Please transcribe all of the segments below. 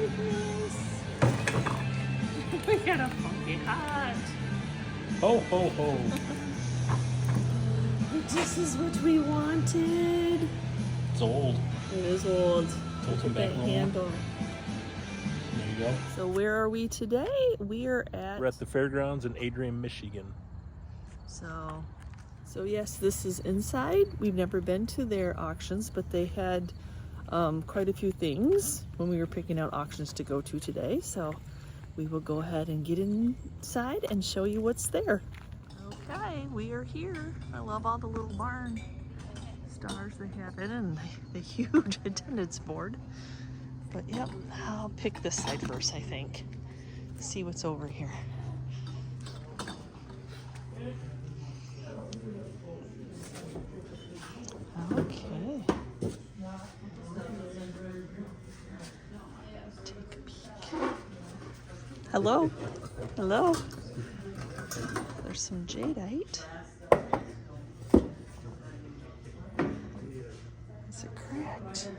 goodness. We got a funky hat. Ho, ho, ho. This is what we wanted. It's old. It is old. Tilted Look back at that roll. handle. There you go. So where are we today? We're at the fairgrounds in Adrian, Michigan. So yes, this is inside. We've never been to their auctions, but they had quite a few things when we were picking out auctions to go to today. So we will go ahead and get inside and show you what's there. Okay, we are here. I love all the little barn stars they have in and the huge attendance board. But yep, I'll pick this side first, I think. See what's over here. Okay. Take a peek. Hello. Hello. There's some Jadeite. Is it cracked?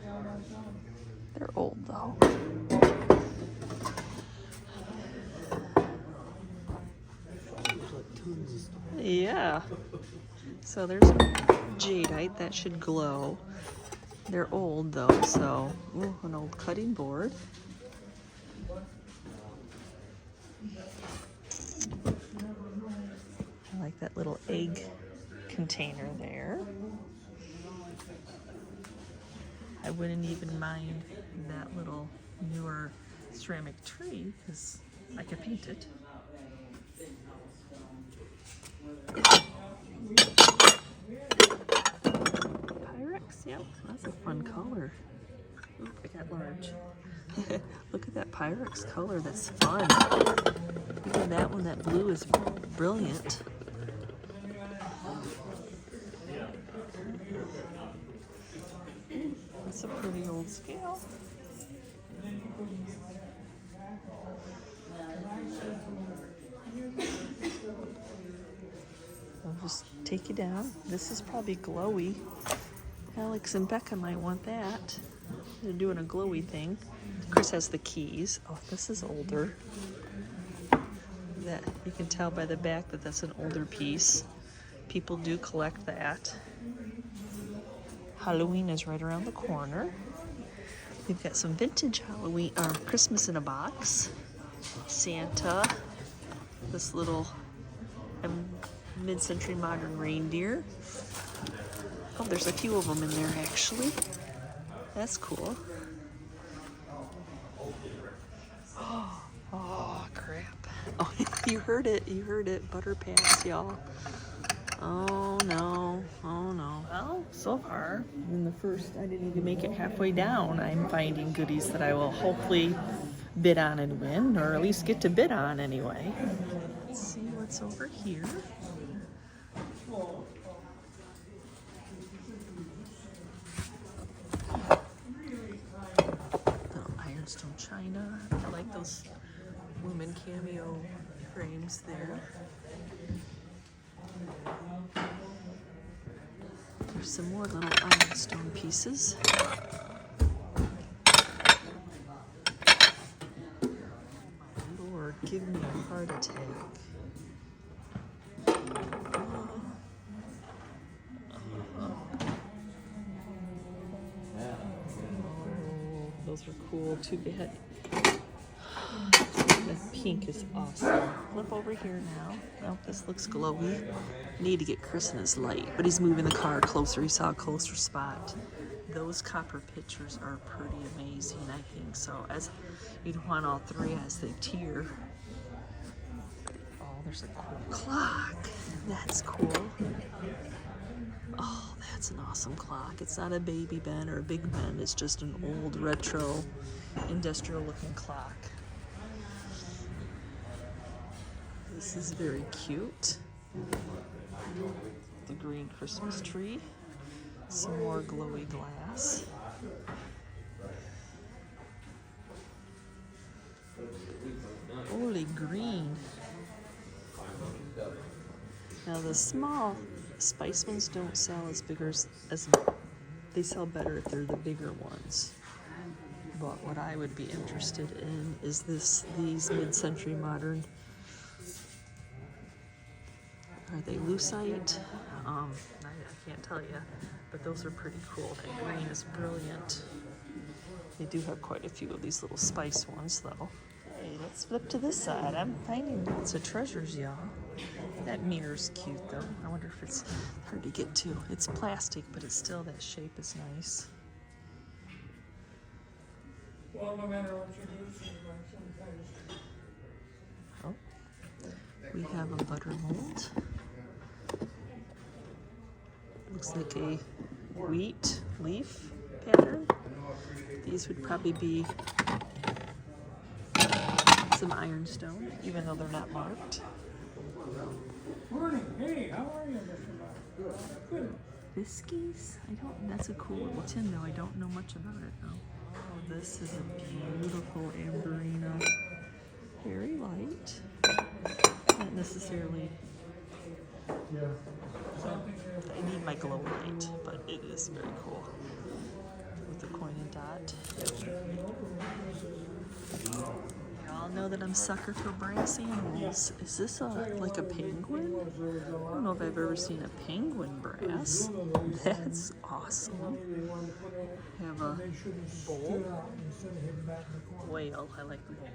They're old though. Yeah. So there's Jadeite that should glow. They're old though, so ooh, an old cutting board. I like that little egg container there. I wouldn't even mind that little newer ceramic tree because I could paint it. Pyrex, yep, that's a fun color. Ooh, I got large. Look at that Pyrex color, that's fun. Even that one, that blue is brilliant. That's a pretty old scale. I'll just take you down. This is probably glowy. Alex and Becca might want that. They're doing a glowy thing. Chris has the keys. Oh, this is older. That you can tell by the back that that's an older piece. People do collect that. Halloween is right around the corner. We've got some vintage Halloween or Christmas in a box. Santa. This little mid-century modern reindeer. Oh, there's a few of them in there actually. That's cool. Oh crap. Oh, you heard it. Butter pass, y'all. Oh no, oh no. Well, so far, in the first, I didn't even make it halfway down. I'm finding goodies that I will hopefully bid on and win, or at least get to bid on anyway. Let's see what's over here. Little ironstone china. I like those woman cameo frames there. There's some more little ironstone pieces. Lord, give me a heart attack. Oh, those are cool. Too bad. That pink is awesome. Flip over here now. Oh, this looks glowy. Need to get Chris in his light, but he's moving the car closer. He saw a closer spot. Those copper pictures are pretty amazing, I think. So as you'd want all three as they tier. Oh, there's a cool clock. That's cool. Oh, that's an awesome clock. It's not a baby Ben or a big Ben. It's just an old retro industrial looking clock. This is very cute. The green Christmas tree. Some more glowy glass. Holy green. Now the small spice ones don't sell as big as they sell better if they're the bigger ones. but what I would be interested in is these mid-century modern. Are they Lucite? I can't tell you, but those are pretty cool. That green is brilliant. They do have quite a few of these little spice ones, though. Hey, let's flip to this side. I'm finding lots of treasures, y'all. That mirror's cute, though. I wonder if it's hard to get to. It's plastic, but it's still, that shape is nice. Well, no matter what you do, sometimes. Oh, we have a butter mold. Looks like a wheat leaf pattern. These would probably be some ironstone, even though they're not marked. Morning. Hey, how are you, Mr. Bob? Good. Biskies? That's a cool little tin, though. I don't know much about it, though. Oh, this is a beautiful amberina. Very light. Not necessarily. I need my glow light, but it is very cool. With the coin and dot. Y'all know that I'm a sucker for brass animals. Is this like a penguin? I don't know if I've ever seen a penguin brass. That's awesome. I have a bowl. Whale. I like the bowl.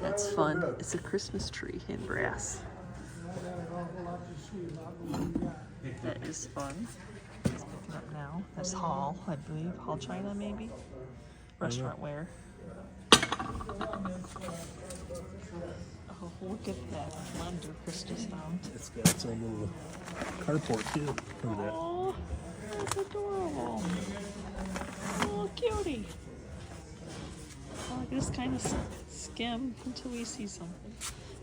That's fun. It's a Christmas tree in brass. That is fun. It's picking up now. That's Hall, I believe. Hall China, maybe? Restaurant ware. Oh, look at that blender Christus found. It's got its own little carport too. Look at that. Oh, that's adorable. Oh, cutie. Well, I just kind of skim until we see something.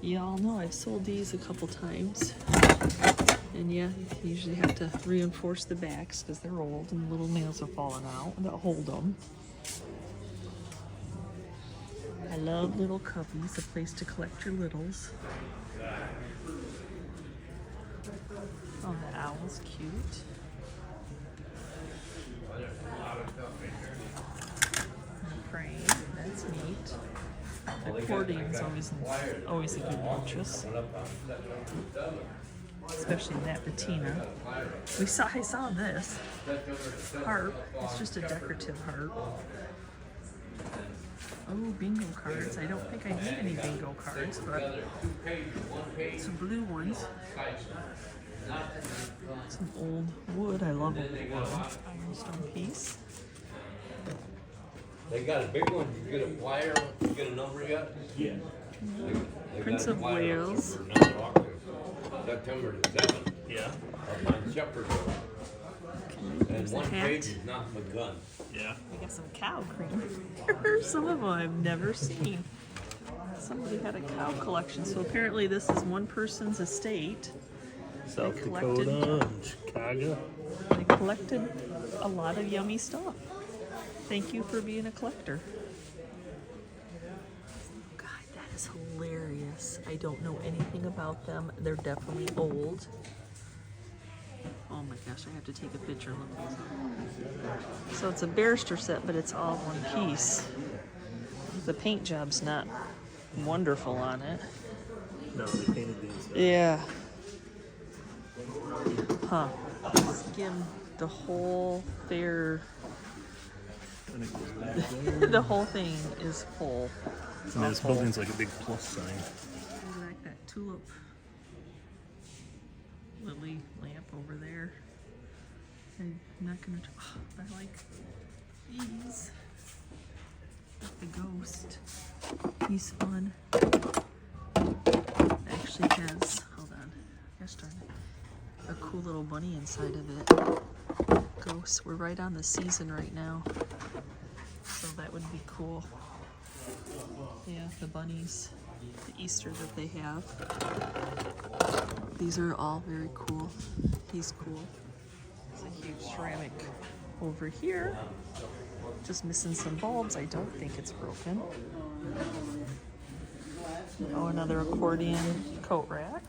Y'all know I've sold these a couple times. And yeah, you usually have to reinforce the backs because they're old and the little nails are falling out that hold them. I love little cubbies, a place to collect your littles. Oh, the owl's cute. Frame, that's neat. Accordion's always a good purchase, especially in that patina. I saw this harp. It's just a decorative harp. Oh, bingo cards. I don't think I need any bingo cards, but some blue ones. Some old wood. I love old wood. Ironstone piece. They got a big one. You get a flyer. You get a number yet? Yeah. They Prince got a of flyer Wales. for another auction. September 7th. Yeah. Up on Shepherdville. And There's a one hat. page is not begun. Yeah. We got some cow cream. Some of them I've never seen. Somebody had a cow collection, so apparently this is one person's estate. South collected- Dakota and Chicago. They collected a lot of yummy stuff. Thank you for being a collector. God, that is hilarious. I don't know anything about them. They're definitely old. Oh my gosh, I have to take a picture. Look at this. So it's a barrister set, but it's all one piece. The paint job's not wonderful on it. No, they painted these. Yeah. Huh. Skim the whole fair. And it goes back there. The whole thing is full. It's And all this full. building's like a big plus sign. I like that tulip lily lamp over there. I'm not gonna. I like these. Like the ghost. He's fun. Actually has. Hold on. Gosh darn it. A cool little bunny inside of it. Ghosts. We're right on the season right now, so that would be cool. Yeah, the bunnies, the Easter that they have. These are all very cool. He's cool. There's a huge ceramic over here. Just missing some bulbs. I don't think it's broken. Oh, another accordion coat rack.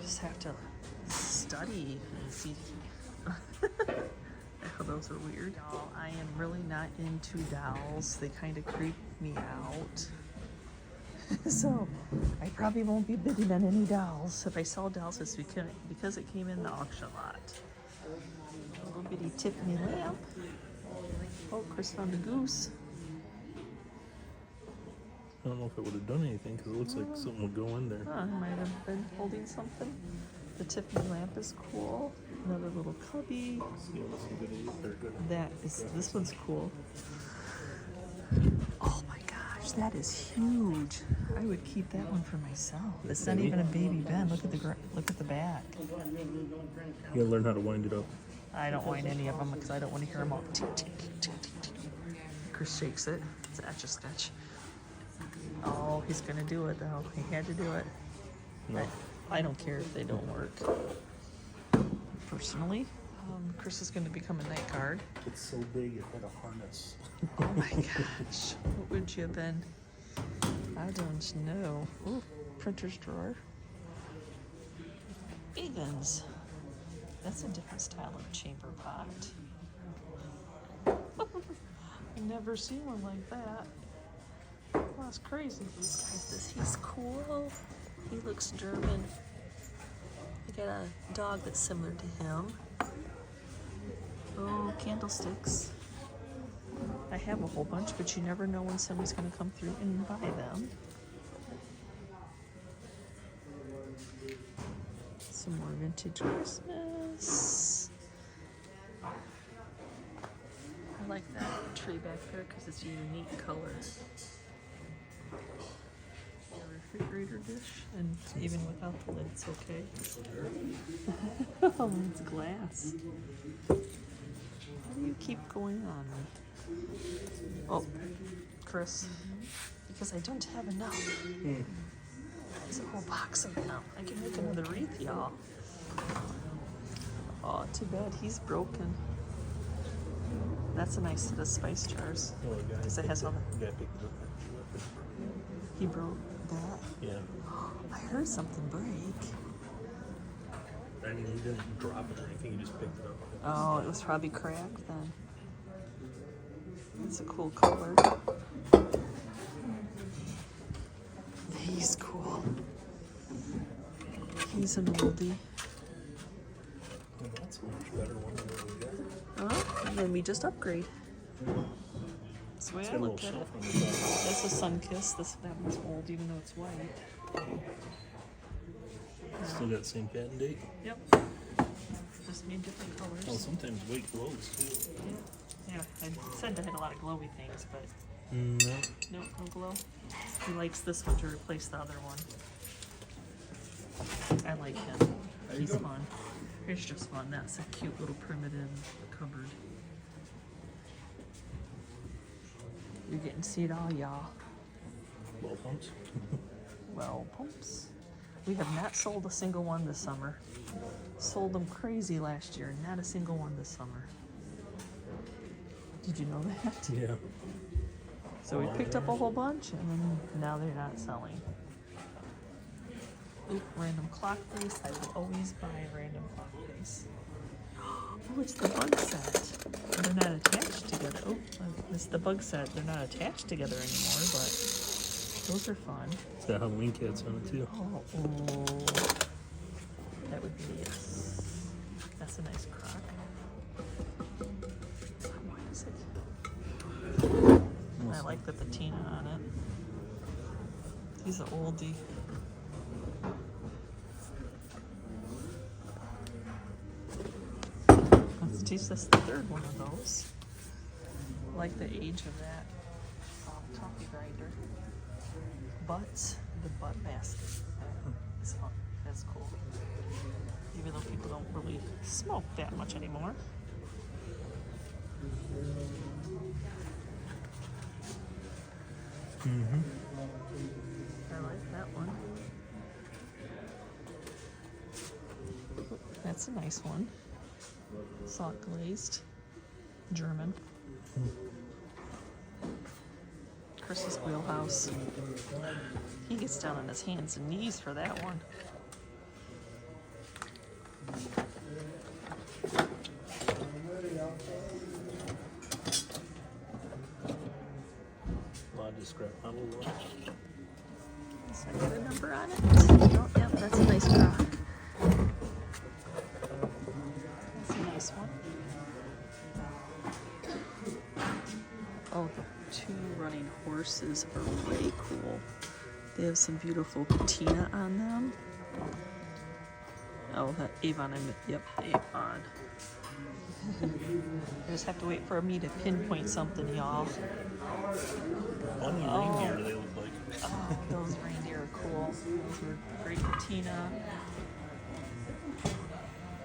Just have to study and see. Oh, those are weird. Y'all, I am really not into dolls. They kind of creep me out. So I probably won't be bidding on any dolls. If I sell dolls, it's because it came in the auction lot. A little bitty Tiffany lamp. Oh, Chris found a goose. I don't know if it would have done anything because it looks like something would go in there. Huh, might have been holding something. The Tiffany lamp is cool. Another little cubby. Yeah, that's a good idea. Very good. This one's cool. Oh my gosh, that is huge. I would keep that one for myself. It's not even a baby Ben. Look at the back. You gotta learn how to wind it up. I don't wind any of them because I don't want to hear them all. Tick, tick, tick, tick, tick. Chris shakes it. It's Etch-a-Sketch. Oh, he's gonna do it though. He had to do it. No. I don't care if they don't work. Personally, Chris is going to become a night guard. It's so big it had a harness. Oh my gosh. What would you have been? I don't know. Ooh, printer's drawer. Egans. That's a different style of chamber pot. I've never seen one like that. Oh, that's crazy. Guys, he's cool. He looks German. I got a dog that's similar to him. Oh, candlesticks. I have a whole bunch, but you never know when somebody's going to come through and buy them. Some more vintage Christmas. I like that tree back there because it's a unique color. Refrigerator dish, and even without the lid, it's okay. Oh, it's glass. How do you keep going on me? Oh, Chris, because I don't have enough. There's a whole box of them. I can make another wreath, y'all. Oh, too bad he's broken. That's a nice set of spice jars. Because it has all the... He broke that? Yeah. I heard something break. I mean, he didn't drop it or anything, he just picked it up. Oh, it was probably cracked then. It's a cool color. He's cool. He's an oldie. Oh, that's a much better one than what we got. Oh, and then we just upgrade. That's the way It's I got a look little at it. shelf on the top. That's a sun kiss. That one's old, even though it's white. Still got the same patent date. Yep. Just need different colors. Oh, sometimes white glows too. Yeah, I said I had a lot of glowy things, but No. no glow. He likes this one to replace the other one. I like him. He's fun. Here's just one. That's a cute little primitive cupboard. You're getting to see it all, y'all. Well pumps. Well, pumps. We have not sold a single one this summer. Sold them crazy last year. Not a single one this summer. Did you know that? Yeah. So we picked up a whole bunch, and then now they're not selling. Oop, random clock face. I will always buy a random clock face. Oh, it's the bug set. They're not attached together. Oh, it's the bug set. They're not attached together anymore, but those are fun. It's got Halloween cats on it too. Oh, that would be yes. That's a nice crock. What is it? I like the patina on it. He's an oldie. That's the third one of those. I like the age of that coffee grinder. Butts, the butt basket. It's fun. That's cool. Even though people don't really smoke that much anymore. I like that one. That's a nice one. Salt glazed. German. Chris's wheelhouse. He gets down on his hands and knees for that one. Model one. So I got a number on it. Oh, yep, that's a nice draw. That's a nice one. Oh, the two running horses are way cool. They have some beautiful patina on them. Oh, that Avon, yep, Avon. I just have to wait for me to pinpoint something, y'all. Bunny reindeer, they look like. Oh, those reindeer are cool. Those were great patina.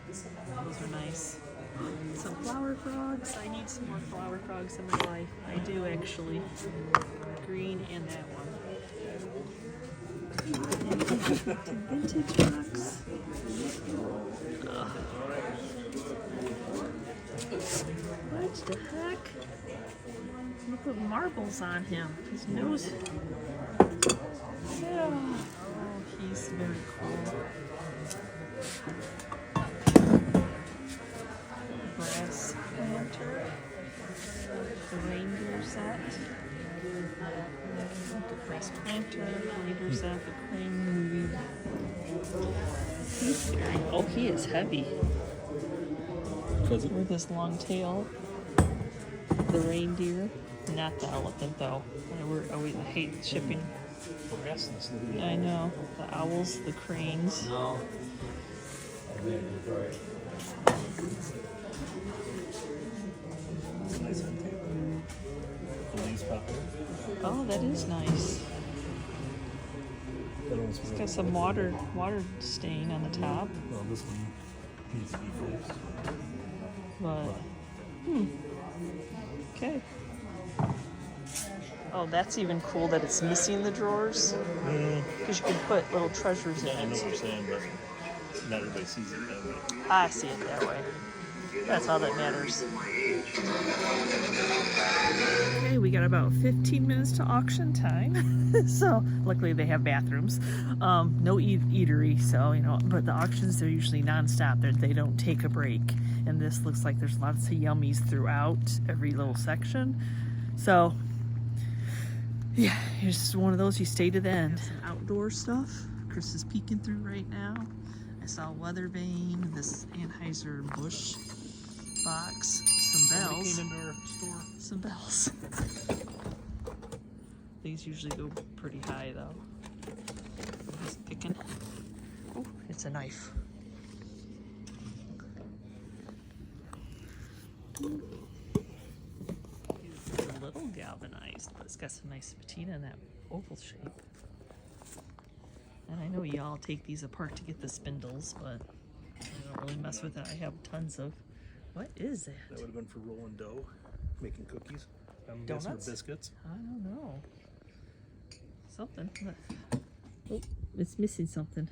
Those are nice. Some flower frogs. I need some more flower frogs in my life. I do actually. Green and that one. Vintage rocks. What the heck? They put marbles on him. His nose. Oh, he's very cool. Brass planter. The reindeer set. The brass planter. Reindeer set. The crane movie. He's very. Oh, he is heavy. With his long tail. The reindeer. Not the elephant, though. I hate shipping. I know. The owls, the cranes. No. Oh, that is nice. It's got some water stain on the top. Well, this one needs to be fixed. But, okay. Oh, that's even cool that it's missing the drawers. Because you can put little treasures in I know it. what you're saying, but not everybody sees it that way. I see it that way. That's all that matters. Okay, we got about 15 minutes to auction time. So, luckily they have bathrooms. No eatery, so, you know, but the auctions, they're usually nonstop. They don't take a break. And this looks like there's lots of yummies throughout every little section. So, yeah, here's one of those you stay to the end. Some outdoor stuff. Chris is peeking through right now. I saw weather vane, this Anheuser-Busch box, some bells. Came into our store. Some bells. These usually go pretty high though. He's picking. Oh, it's a knife. It's a little galvanized, but it's got some nice patina in that oval shape. And I know y'all take these apart to get the spindles, but I don't really mess with it. I have tons of. What is that? That would have been for rolling dough, making cookies. I'm Donuts? guessing or biscuits. I don't know. Something. Oh, it's missing something.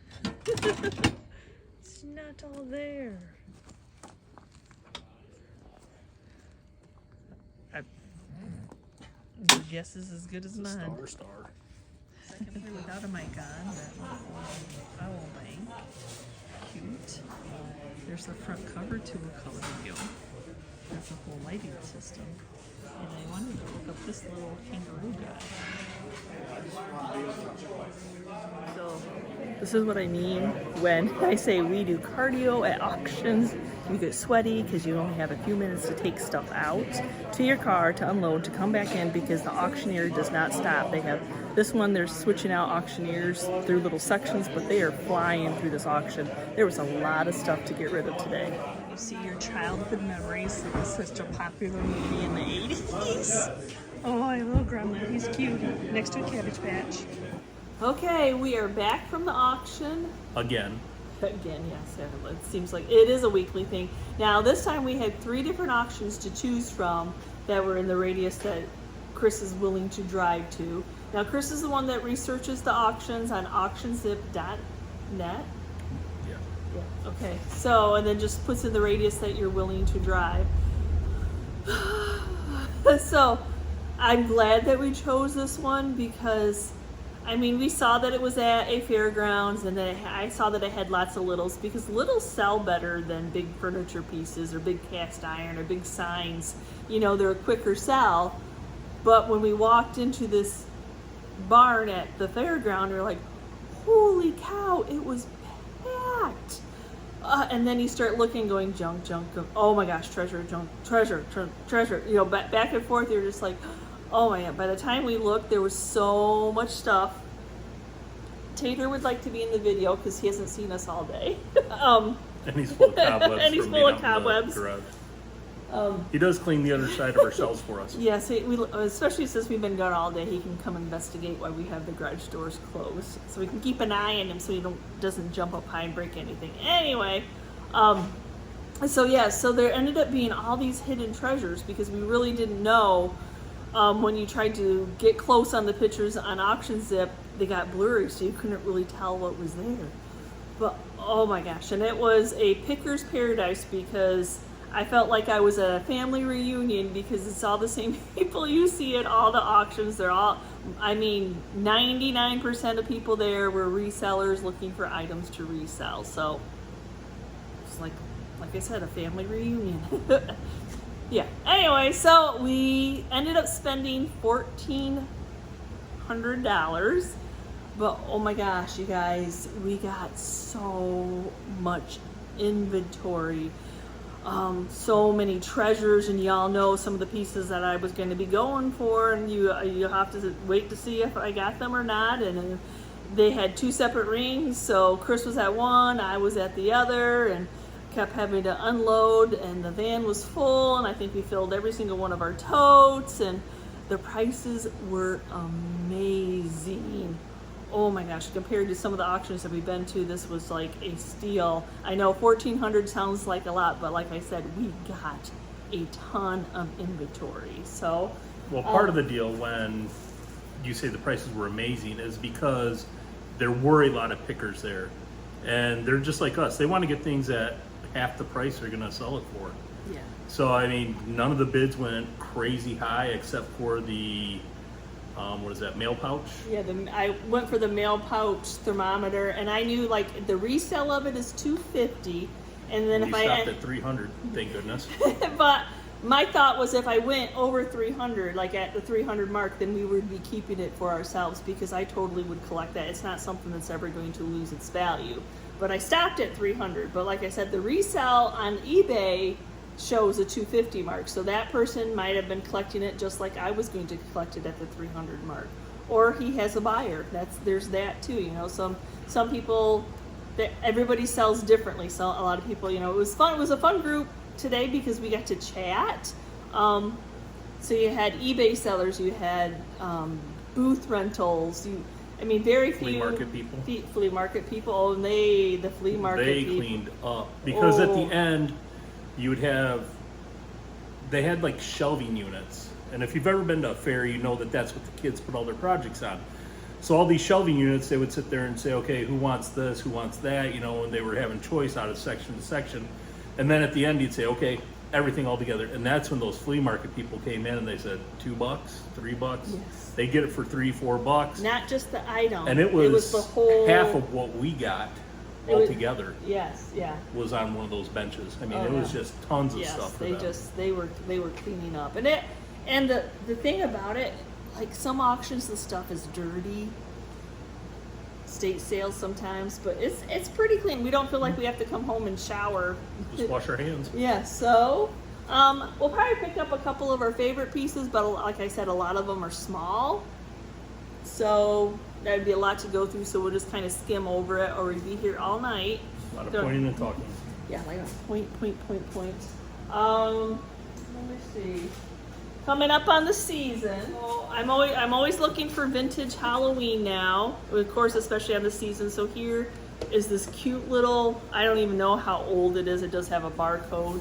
It's not all there. Your guess is as good as mine. Star. Second play without a mic on. That owl bank. Cute. There's the front cover to a color wheel. There's a whole lighting system. And I wanted to look up this little kangaroo guy. So, this is what I mean when I say we do cardio at auctions. You get sweaty because you only have a few minutes to take stuff out to your car to unload, to come back in because the auctioneer does not stop. They have this one, they're switching out auctioneers through little sections, but they are flying through this auction. There was a lot of stuff to get rid of today. You see your childhood memories. It was such a popular movie in the 80s. Oh, I love Gremlin. He's cute. Next to a Cabbage Patch. Okay, we are back from the auction. Again. Again, yes. It seems like it is a weekly thing. Now, this time we had 3 different auctions to choose from that were in the radius that Chris is willing to drive to. Now, Chris is the one that researches the auctions on auctionzip.net. Yeah. Yeah, okay. So, and then just puts in the radius that you're willing to drive. So, I'm glad that we chose this one because, I mean, we saw that it was at a fairgrounds, and then I saw that it had lots of littles because littles sell better than big furniture pieces or big cast iron or big signs. You know, they're a quicker sell. But when we walked into this barn at the fairground. You're like, holy cow, it was packed. And then you start looking, going junk, junk, junk. Oh my gosh, treasure, junk, treasure, treasure. You know, back and forth. You're just like, oh my God. By the time we looked, there was so much stuff. Tater would like to be in the video because he hasn't seen us all day. And he's full of cobwebs. And he's from full being of out in the cobwebs. garage. He does clean the other side of our shelves for us. Yes, especially since we've been gone all day, he can come investigate why we have the garage doors closed, so we can keep an eye on him so he doesn't jump up high and break anything. Anyway, so there ended up being all these hidden treasures because we really didn't know. When you tried to get close on the pictures on Auction Zip, they got blurry, so you couldn't really tell what was there. But oh my gosh, and it was a picker's paradise because I felt like I was at a family reunion because it's all the same people you see at all the auctions. They're all, 99% of people there were resellers looking for items to resell. So it's like I said, a family reunion. Yeah. Anyway, so we ended up spending $1,400. But oh my gosh, you guys, we got so much inventory. So many treasures, and y'all know some of the pieces that I was going to be going for, and you have to wait to see if I got them or not. And they had 2 separate rings, so Chris was at one, I was at the other, and kept having to unload, and the van was full, and I think we filled every single one of our totes, and the prices were amazing. Oh my gosh, compared to some of the auctions that we've been to, this was like a steal. I know $1,400 sounds like a lot, but like I said, we got a ton of inventory. So, well, part of the deal when you say the prices were amazing is because there were a lot of pickers there, and they're just like us. They want to get things at half the price they're going to sell it for. yeah. So, I mean, none of the bids went crazy high except for the what is that, mail pouch? Yeah, I went for the mail pouch thermometer, and I knew like the resale of it is $250, and then We if stopped at 300, thank goodness. but my thought was if I went over 300, like at the 300 mark, then we would be keeping it for ourselves because I totally would collect that. It's not something that's ever going to lose its value. But I stopped at 300. But like I said, the resale on eBay shows a 250 mark, so that person might have been collecting it just like I was going to collect it at the 300 mark, or he has a buyer. There's that too, you know. Some people, everybody sells differently. So a lot of people, you know, it was fun. It was a fun group today because we got to chat. So you had eBay sellers, you had booth rentals, very few Flea market people. Flea market people. Oh, and the flea market They people cleaned up because at the end you would have, they had like shelving units, and if you've ever been to a fair, you know that that's what the kids put all their projects on. So all these shelving units, they would sit there and say, okay, who wants this, who wants that, you know, and they were having choice out of section to section. And then at the end you'd say, okay, everything all together. And that's when those flea market people came in and they said $2, $3. Yes. They get it for $3, $4. Not just the item. And it was the whole half of what we got altogether. Yes, yeah. Was on one of those benches. I mean, Oh, it was yeah. just tons of Yes, stuff for they them. they were cleaning up, and the thing about it, like some auctions, the stuff is dirty. State sales sometimes, but it's pretty clean. We don't feel like we have to come home and shower. Just wash our hands. Yeah, so we'll probably pick up a couple of our favorite pieces, but like I said, a lot of them are small, so that'd be a lot to go through. So we'll just kind of skim over it, or we'd be here all night. A lot of pointing and talking. Yeah, like a point. Let me see. Coming up on the season, I'm always looking for vintage Halloween now. Of course, especially on the season. So here is this cute little, I don't even know how old it is. It does have a barcode,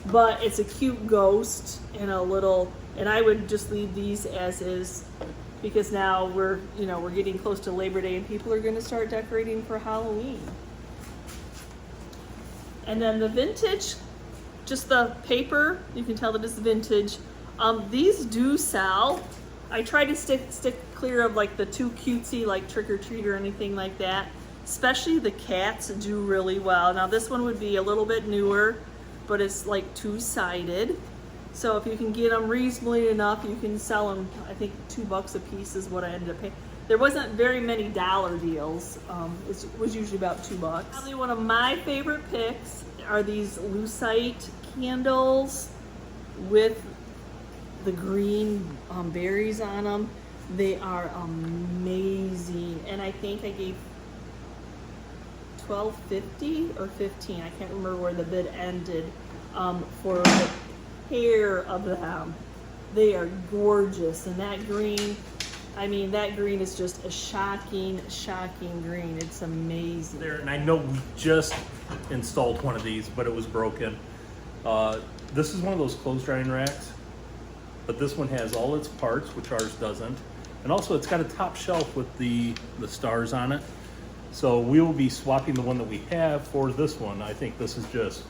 but it's a cute ghost and and I would just leave these as is because now we're getting close to Labor Day and people are going to start decorating for Halloween. And then the vintage, just the paper, you can tell that it's vintage. These do sell. I try to stick clear of like the too cutesy, like trick or treat or anything like that. Especially the cats do really well. Now this one would be a little bit newer, but it's like two-sided. So if you can get them reasonably enough, you can sell them. I think $2 a piece is what I ended up paying. there wasn't very many dollar deals. It was usually about $2. Probably one of my favorite picks are these Lucite candles with the green berries on them. They are amazing, and I think I gave $12.50 or $15. I can't remember where the bid ended for the pair of them. They are gorgeous, and that green, I mean, that green is just a shocking green. It's amazing. There, and I know we just installed one of these, but it was broken. This is one of those clothes drying racks, but this one has all its parts, which ours doesn't. And also it's got a top shelf with the stars on it. So we will be swapping the one that we have for this one. I think this is just,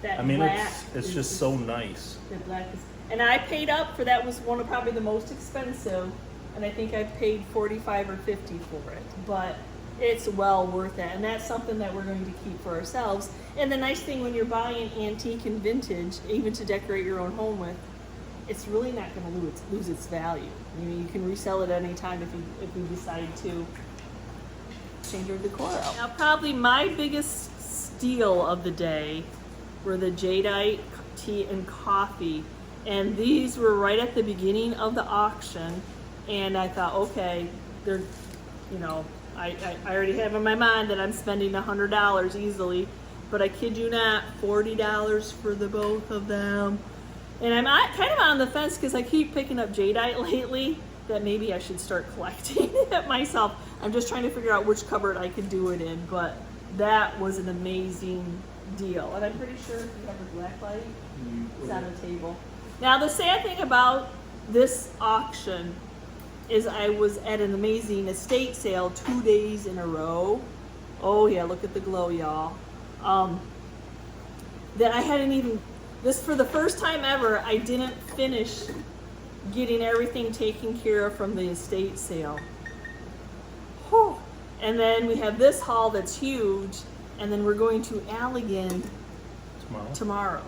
That I mean, black it's just so nice. The black is, and I paid up for that. Was one of probably the most expensive, and I think I paid $45 or $50 for it. But it's well worth it, and that's something that we're going to keep for ourselves. And the nice thing when you're buying antique and vintage, even to decorate your own home with, it's really not going to lose its value. I mean, you can resell it any time if you decide to change your decor out. Now, probably my biggest steal of the day were the Jadeite tea and coffee, and these were right at the beginning of the auction. And I thought, okay, they're, you know, I already have in my mind that I'm spending $100 easily, but I kid you not, $40 for the both of them. And I'm kind of on the fence because I keep picking up Jadeite lately, that maybe I should start collecting it myself. I'm just trying to figure out which cupboard I can do it in, but that was an amazing deal. And I'm pretty sure if you have a black light, it's on the table. Now, the sad thing about this auction is I was at an amazing estate sale 2 days in a row. Oh yeah, look at the glow, y'all. That I hadn't even, this for the first time ever, I didn't finish getting everything taken care of from the estate sale. Whew. And then we have this haul that's huge, and then we're going to Allegan tomorrow.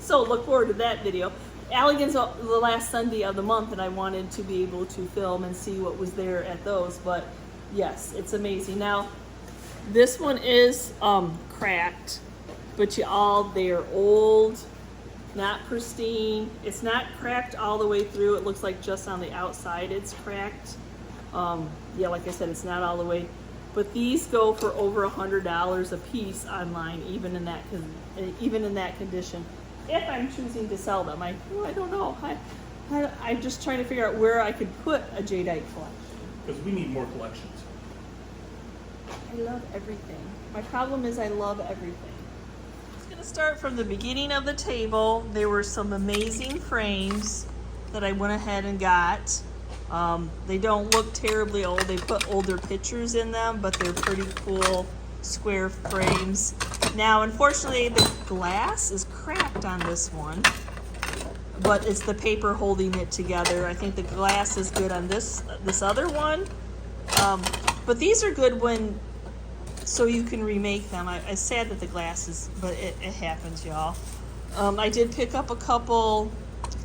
So look forward to that video. Allegan's the last Sunday of the month, and I wanted to be able to film and see what was there at those. But yes, it's amazing. Now, this one is cracked, but they're old, not pristine. It's not cracked all the way through. It looks like just on the outside it's cracked. Yeah, like I said, it's not all the way. But these go for over $100 a piece online, even in that condition. If I'm choosing to sell them, I don't know. I'm just trying to figure out where I could put a Jadeite collection. Because we need more collections. I love everything. My problem is I love everything. I'm just going to start from the beginning of the table. There were some amazing frames that I went ahead and got. They don't look terribly old. They put older pictures in them, but they're pretty cool square frames. Now, unfortunately, the glass is cracked on this one, but it's the paper holding it together. I think the glass is good on this other one. But these are good so you can remake them. I'm sad that the glass is, but it happens, y'all. I did pick up a couple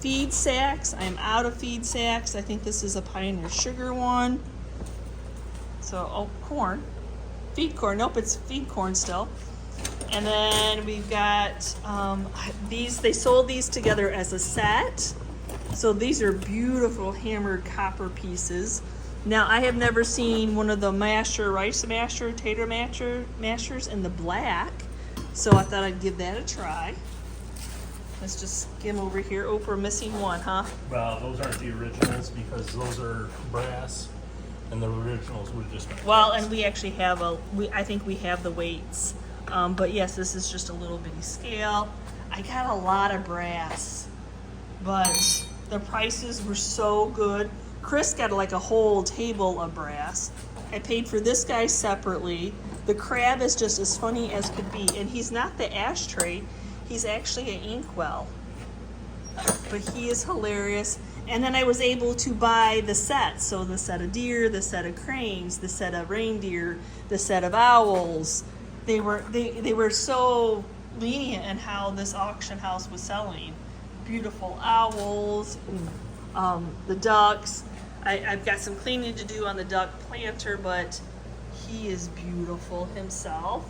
feed sacks. I'm out of feed sacks. I think this is a Pioneer Sugar one. So, corn. Feed corn. Nope, it's feed corn still. And then we've got these. They sold these together as a set. So these are beautiful hammered copper pieces. Now, I have never seen one of the rice masher, tater mashers in the black. So I thought I'd give that a try. Let's just skim over here. Oh, we're missing one, huh? Well, those aren't the originals because those are brass, and the originals were just. Well, and we actually have I think we have the weights. But yes, this is just a little bitty scale. I got a lot of brass, but the prices were so good. Chris got like a whole table of brass. I paid for this guy separately. The crab is just as funny as could be, and he's not the ashtray. He's actually an inkwell, but he is hilarious. And then I was able to buy the set. So the set of deer, the set of cranes, the set of reindeer, the set of owls. They were so lenient in how this auction house was selling. Beautiful owls, the ducks. I've got some cleaning to do on the duck planter, but he is beautiful himself.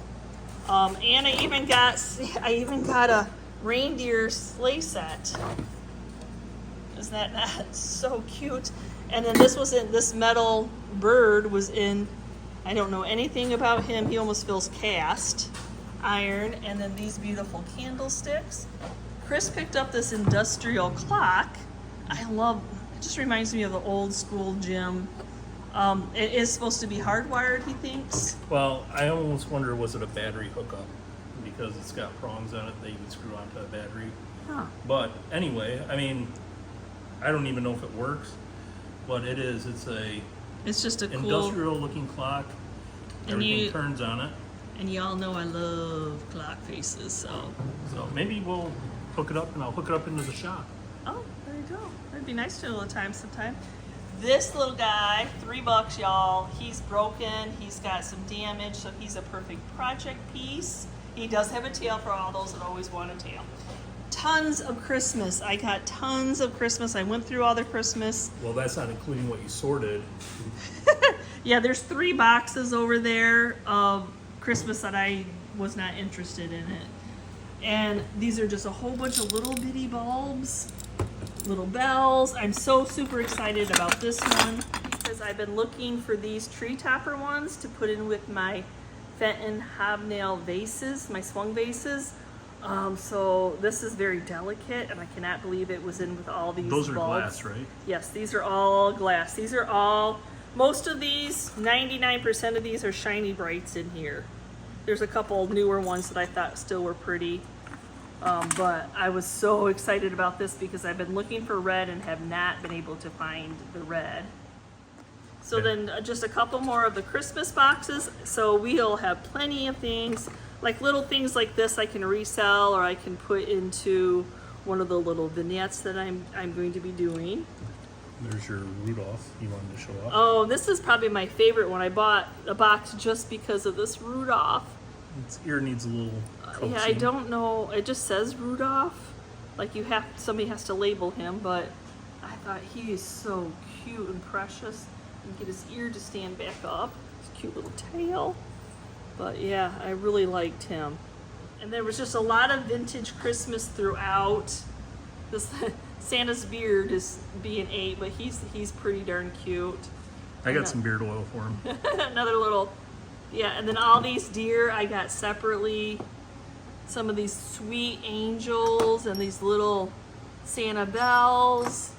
And I even got a reindeer sleigh set. Isn't that not so cute? And then this metal bird was in, I don't know anything about him. He almost feels cast iron. And then these beautiful candlesticks. Chris picked up this industrial clock. It just reminds me of the old school gym. It is supposed to be hardwired, he thinks. Well, I almost wonder, was it a battery hookup? Because it's got prongs on it that you can screw onto a battery. Huh. But anyway, I mean, I don't even know if it works, but it is. It's just a cool industrial looking clock. Everything turns on it. And y'all know I love clock faces, so maybe we'll hook it up, and I'll hook it up into the shop. oh, there you go. That'd be nice to do a time sometime. This little guy, $3, y'all. He's broken. He's got some damage, so he's a perfect project piece. He does have a tail for all those that always want a tail. Tons of Christmas. I got tons of Christmas. I went through all the Christmas. Well, that's not including what you sorted. Yeah, there's 3 boxes over there of Christmas that I was not interested in it. And these are just a whole bunch of little bitty bulbs, little bells. I'm so super excited about this one because I've been looking for these tree topper ones to put in with my Fenton hobnail vases, my swung vases. So this is very delicate, and I cannot believe it was in with all these Those are bulbs. glass, right? Yes, these are all glass. These are all, most of these, 99% of these are shiny brights in here. There's a couple newer ones that I thought still were pretty. But I was so excited about this because I've been looking for red and have not been able to find the red. So Okay. then just a couple more of the Christmas boxes. So we'll have plenty of things, like little things like this I can resell, or I can put into one of the little vignettes that I'm going to be doing. There's your Rudolph you wanted to show off. Oh, this is probably my favorite one. I bought a box just because of this Rudolph. Its ear needs a little coaxing. Yeah, I don't know. It just says Rudolph. Like somebody has to label him, but I thought he is so cute and precious. And get his ear to stand back up. His cute little tail. But yeah, I really liked him. And there was just a lot of vintage Christmas throughout. This Santa's beard is being ate, but he's pretty darn cute. I got some beard oil for him. Another little, yeah, and then all these deer I got separately. Some of these sweet angels and these little Santa bells.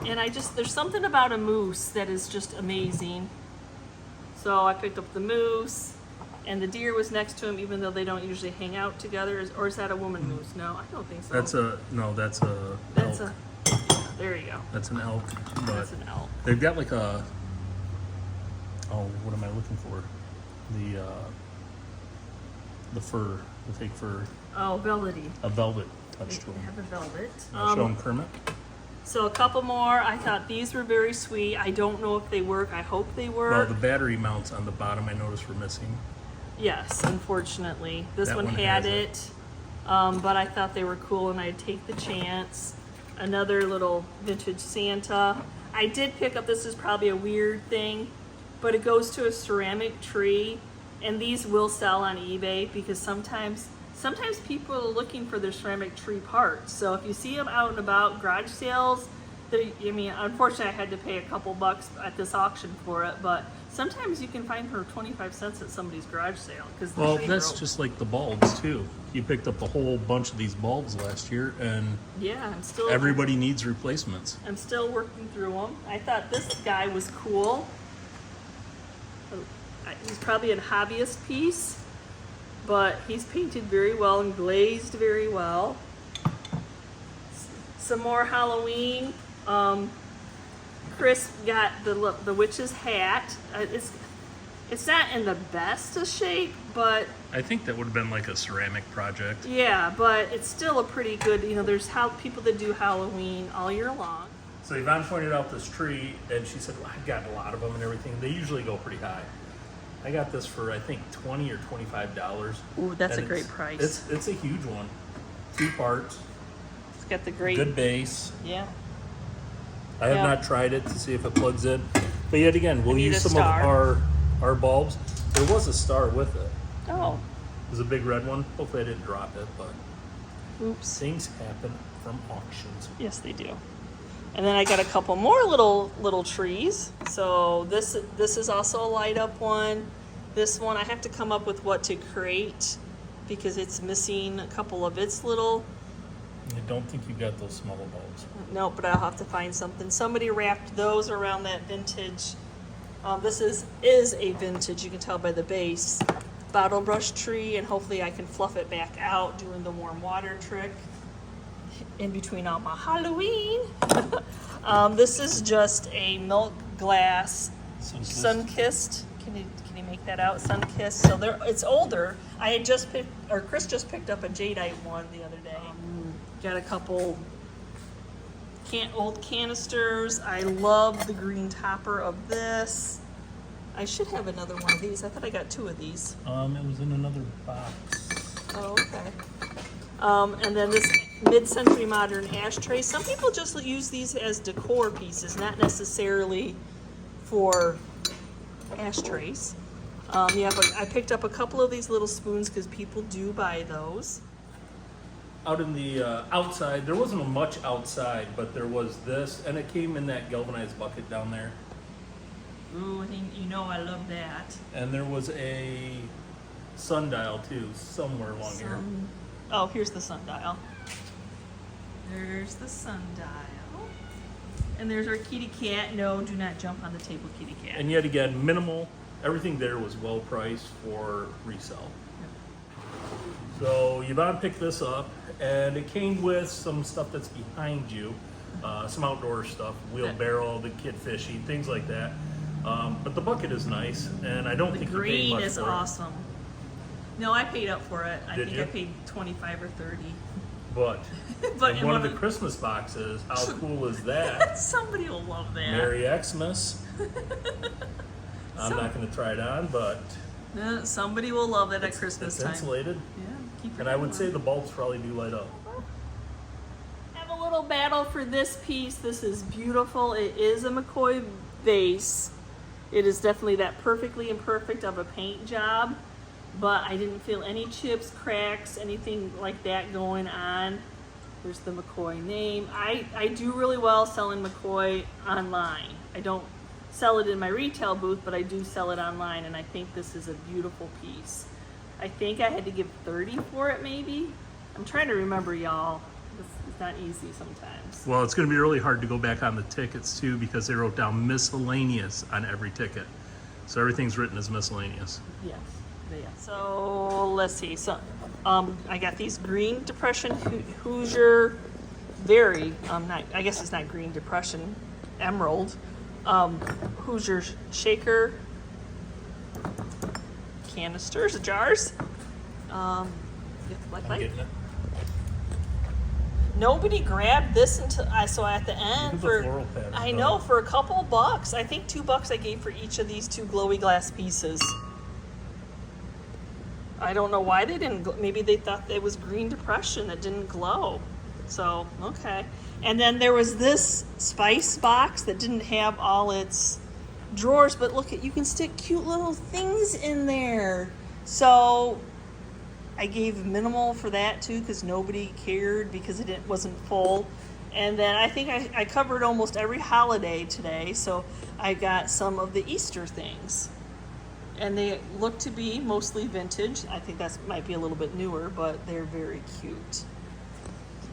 And there's something about a moose that is just amazing. So I picked up the moose, and the deer was next to him, even though they don't usually hang out together. Or is that a woman moose? No, I don't think so. That's a elk. There you go. That's an elk. But That's an elk. they've got like what am I looking for? The fur, the fake fur. Oh, velvety. A velvet touch to They them. have a velvet. Show them Kermit. So a couple more. I thought these were very sweet. I don't know if they work. I hope they work. Well, the battery mounts on the bottom I noticed were missing. Yes, unfortunately. This That one one had has it. But I thought they were cool and I'd take the chance. Another little vintage Santa. I did pick up, this is probably a weird thing, but it goes to a ceramic tree, and these will sell on eBay because sometimes people are looking for their ceramic tree parts. So if you see them out and about, garage sales, unfortunately I had to pay a couple bucks at this auction for it, but sometimes you can find for 25 cents at somebody's garage sale. Well, that's just like the bulbs too. You picked up a whole bunch of these bulbs last year, and yeah, everybody needs replacements. I'm still working through them. I thought this guy was cool. He's probably a hobbyist piece, but he's painted very well and glazed very well. Some more Halloween. Chris got the witch's hat. It's not in the best of shape, but I think that would have been like a ceramic project. yeah, but it's still a pretty good. There's people that do Halloween all year long. So Yvonne pointed out this tree, and she said, well, I've got a lot of them and everything. They usually go pretty high. I got this for, I think, $20 or $25. Ooh, that's And a great price. It's a huge one. 2 parts, It's got the great. good base. Yeah. I have Yeah. not tried it to see if it plugs in. But yet again, we'll need use a some of star. our bulbs. There was a star with it. Oh, It was a big red one. Hopefully I didn't drop it, but oops. things happen from auctions. Yes, they do. And then I got a couple more little trees. So this is also a light up one. This one I have to come up with what to create because it's missing a couple of its little. I don't think you got those smaller bulbs. No, but I'll have to find something. Somebody wrapped those around that vintage. This is a vintage. You can tell by the base. Bottle brush tree, and hopefully I can fluff it back out doing the warm water trick in between all my Halloween. This is just a milk glass sun-kissed. Can you make that out? Sun-kissed. So it's older. I had just picked, or Chris just picked up a Jadeite one the other day. Got a couple old canisters. I love the green topper of this. I should have another one of these. I thought I got 2 of these. It was in another box. Oh, okay. And then this mid-century modern ashtray. Some people just use these as decor pieces, not necessarily for ashtrays. Yeah, but I picked up a couple of these little spoons because people do buy those. Out in the outside, there wasn't much outside, but there was this, and it came in that galvanized bucket down there. Ooh, you know I love that. And there was a sundial too, somewhere along here. Oh, here's the sundial. There's the sundial. And there's our kitty cat. No, do not jump on the table, kitty cat. And yet again, minimal. Everything there was well priced for resale. So Yvonne picked this up, and it came with some stuff that's behind you, some outdoor stuff, wheelbarrow, the kid fishing, things like that. But the bucket is nice, and I don't The think you paid green much is for awesome. No, I paid up for it. I Did think you? I paid 25 or 30. it. But, But in in one of the Christmas boxes, how cool is that? somebody will love that. Merry Xmas. I'm Some- not going to try it on, but Somebody will love that at Christmas it's time. insulated. Yeah, keep your And I would eye say on the bulbs probably do light up. Have a little battle for this piece. This is beautiful. It is a McCoy vase. It is definitely that perfectly imperfect of a paint job, but I didn't feel any chips, cracks, anything like that going on. There's the McCoy name. I do really well selling McCoy online. I don't sell it in my retail booth, but I do sell it online, and I think this is a beautiful piece. I think I had to give 30 for it, maybe. I'm trying to remember, y'all. It's not easy sometimes. Well, it's going to be really hard to go back on the tickets too, because they wrote down miscellaneous on every ticket. So everything's written as miscellaneous. Yes. Yeah. So let's see. So I got these Green Depression Hoosier, I guess it's not Green Depression, Emerald, Hoosier shaker canisters, jars. I'm getting it. Nobody grabbed this until so at the end Look at the for floral pattern, I though. know, for a couple bucks. I think $2 I gave for each of these 2 glowy glass pieces. I don't know why they didn't. Maybe they thought it was Green Depression that didn't glow. So okay. And then there was this spice box that didn't have all its drawers, but look at, you can stick cute little things in there. So I gave minimal for that too, because nobody cared because it wasn't full. And then I think I covered almost every holiday today, so I got some of the Easter things. And they look to be mostly vintage. I think that might be a little bit newer, but they're very cute.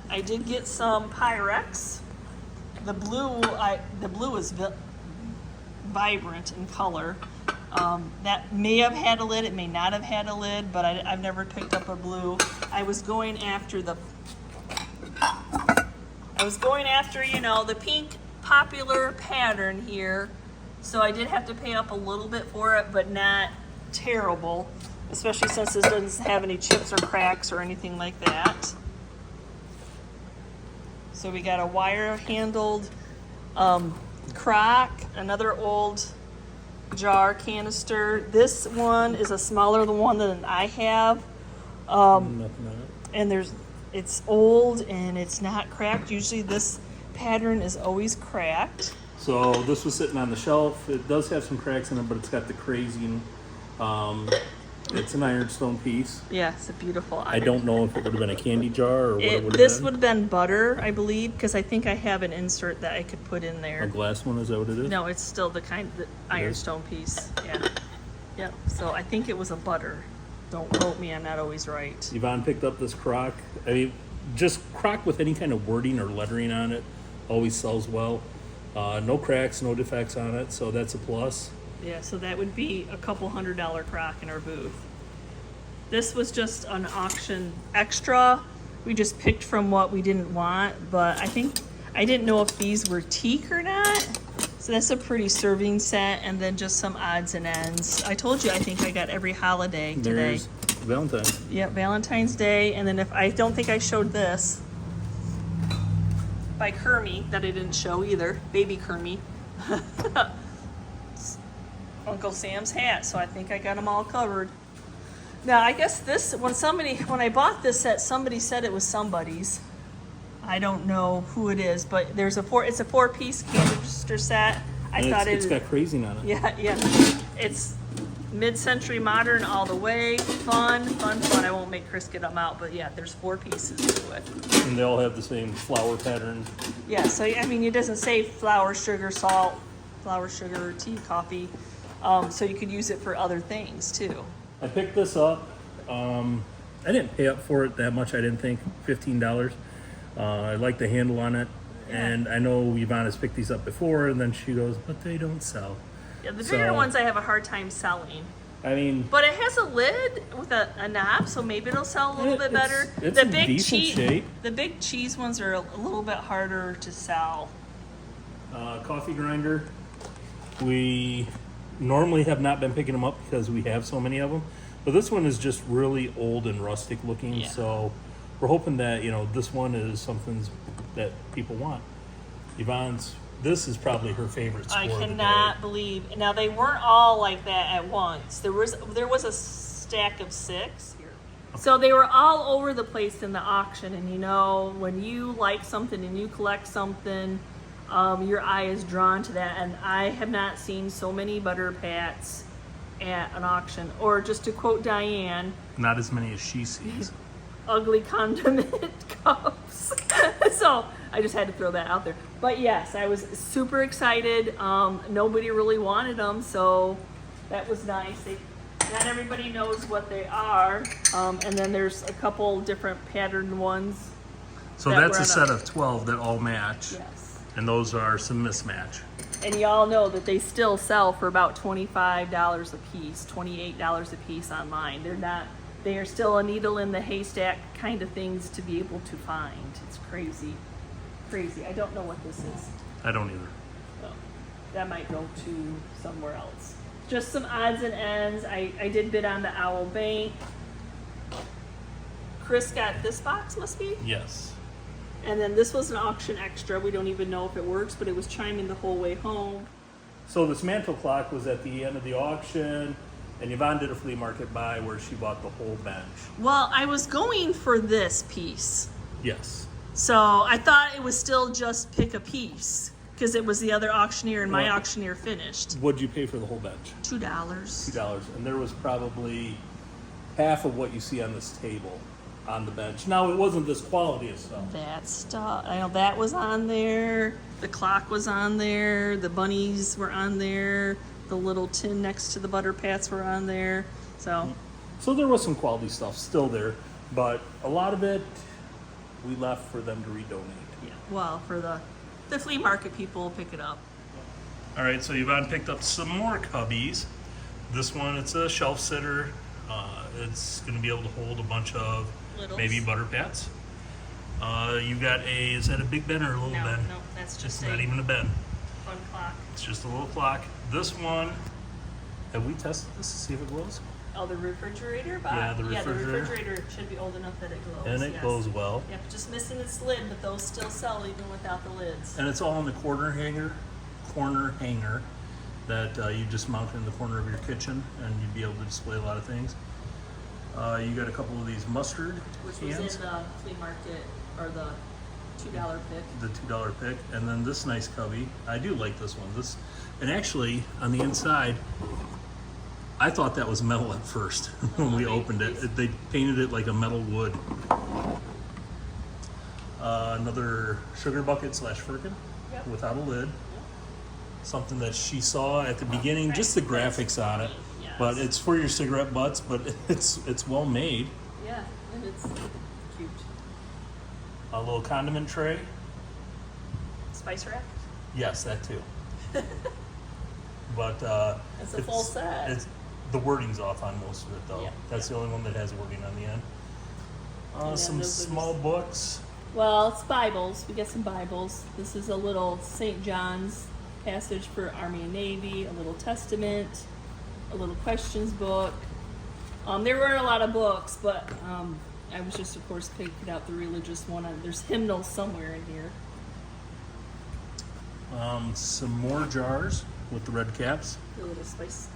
I did get some Pyrex. The blue is vibrant in color. That may have had a lid, it may not have had a lid, but I've never picked up a blue. I was going after, you know, the pink popular pattern here. So I did have to pay up a little bit for it, but not terrible, especially since this doesn't have any chips or cracks or anything like that. So we got a wire-handled crock, another old jar canister. This one is a smaller one than I have. Nothing on it. And it's old and it's not cracked. Usually this pattern is always cracked. So this was sitting on the shelf. It does have some cracks in it, but it's got the crazing. It's an ironstone piece. Yeah, it's a beautiful iron. I don't know if it would have been a candy jar or what it would have This been. would have been butter, I believe, because I think I have an insert that I could put in A there. glass one, is that what it is? No, it's still the ironstone piece. Yeah. Yep. So I think it was a butter. Don't quote me, I'm not always right. Yvonne picked up this crock. I mean, just crock with any kind of wording or lettering on it always sells well. No cracks, no defects on it, so that's a plus. Yeah, so that would be a couple $100 crock in our booth. This was just an auction extra. We just picked from what we didn't want, but I didn't know if these were teak or not. So that's a pretty serving set, and then just some odds and ends. I told you I think I got every holiday today. There's Valentine's. Yeah, Valentine's Day, and then I don't think I showed this by Kermie that I didn't show either, baby Kermie. Uncle Sam's hat, so I think I got them all covered. Now I guess when I bought this set, somebody said it was somebody's. I don't know who it is, but it's a 4-piece canister set. It's got crazing on it. Yeah. It's mid-century modern all the way. Fun. I won't make Chris get them out, but yeah, there's 4 pieces to it. And they all have the same flower pattern. Yeah, so I mean, it doesn't say flour, sugar, salt, tea, coffee. So you could use it for other things too. I picked this up. I didn't pay up for it that much. I didn't think $15. I like the handle on it. Yeah. And I know Yvonne has picked these up before, and then she goes, but they don't sell. Yeah, the bigger ones I have a hard time selling. I mean, But it has a lid with a knob, so maybe it'll sell a little bit better. It's in decent shape. The big cheese ones are a little bit harder to sell. Coffee grinder. We normally have not been picking them up because we have so many of them. But this one is just really old and rustic looking, Yeah. so we're hoping that, this one is something that people want. This is probably her favorite score I of the cannot day. believe. Now they weren't all like that at once. There was a stack of 6 here. So they were all over the place in the auction, and when you like something and you collect something, your eye is drawn to that. And I have not seen so many butter pats at an auction. Or just to quote Diane, Not as many as she sees. ugly condiment cups. So I just had to throw that out there. But yes, I was super excited. Nobody really wanted them, so that was nice. Not everybody knows what they are. And then there's a couple different patterned ones. So That that's were a on set of 12 that all match. Yes. And those are some mismatch. And y'all know that they still sell for about $25 a piece, $28 a piece online. They are still a needle in the haystack kind of things to be able to find. It's crazy. I don't know what this is. I don't either. So that might go to somewhere else. Just some odds and ends. I did bid on the Owl Bank. Chris got this box, must be. Yes. And then this was an auction extra. We don't even know if it works, but it was chiming the whole way home. So this mantle clock was at the end of the auction, and Yvonne did a flea market buy where she bought the whole bench. Well, I was going for this piece. Yes. So I thought it was still just pick a piece because it was the other auctioneer and my Well, auctioneer finished. What'd you pay for the whole bench? $2. $2. And there was probably half of what you see on this table on the bench. Now, it wasn't this quality of stuff. That stuff, I know that was on there. The clock was on there. The bunnies were on there. The little tin next to the butter pats were on there. So there was some quality stuff still there, but a lot of it we left for them to redonate. yeah, well, for the flea market people will pick it up. All right, so Yvonne picked up some more cubbies. This one, it's a shelf sitter. It's going to be able to hold a bunch of Littles. maybe butter pats. You got is that a big Ben or a little No, Ben? no, that's It's just not a even a Ben. fun clock. It's just a little clock. This one, have we tested this to see if it glows? Oh, the refrigerator? Yeah, the refrigerator. the refrigerator should be old enough that it glows. And it yes. glows well. Yep, just missing its lid, but those still sell even without the lids. And it's all in the corner hanger that you just mount in the corner of your kitchen, and you'd be able to display a lot of things. You got a couple of these mustard Which cans. was in the flea market, or the $2 pick. The $2 pick, and then this nice cubby. I do like this one. This, and actually on the inside, I thought that was metal at first when we opened it. They painted it like a metal wood. Another sugar bucket / firkin without a lid. Something that she saw at the beginning, just the graphics on it. Yes. But it's for your cigarette butts, but it's well made. Yeah, and it's cute. A little condiment tray. Spice rack? Yes, that too. But It's a full set. The wording's off on most of it though. Yeah. That's the only one that has wording on the end. then Some those are small books. Well, it's Bibles. We got some Bibles. This is a little St. John's passage for Army and Navy, a little Testament, a little questions book. There weren't a lot of books, but I was just, of course, picking out the religious one. There's hymnals somewhere in here. Some more jars with the red caps. A little spice.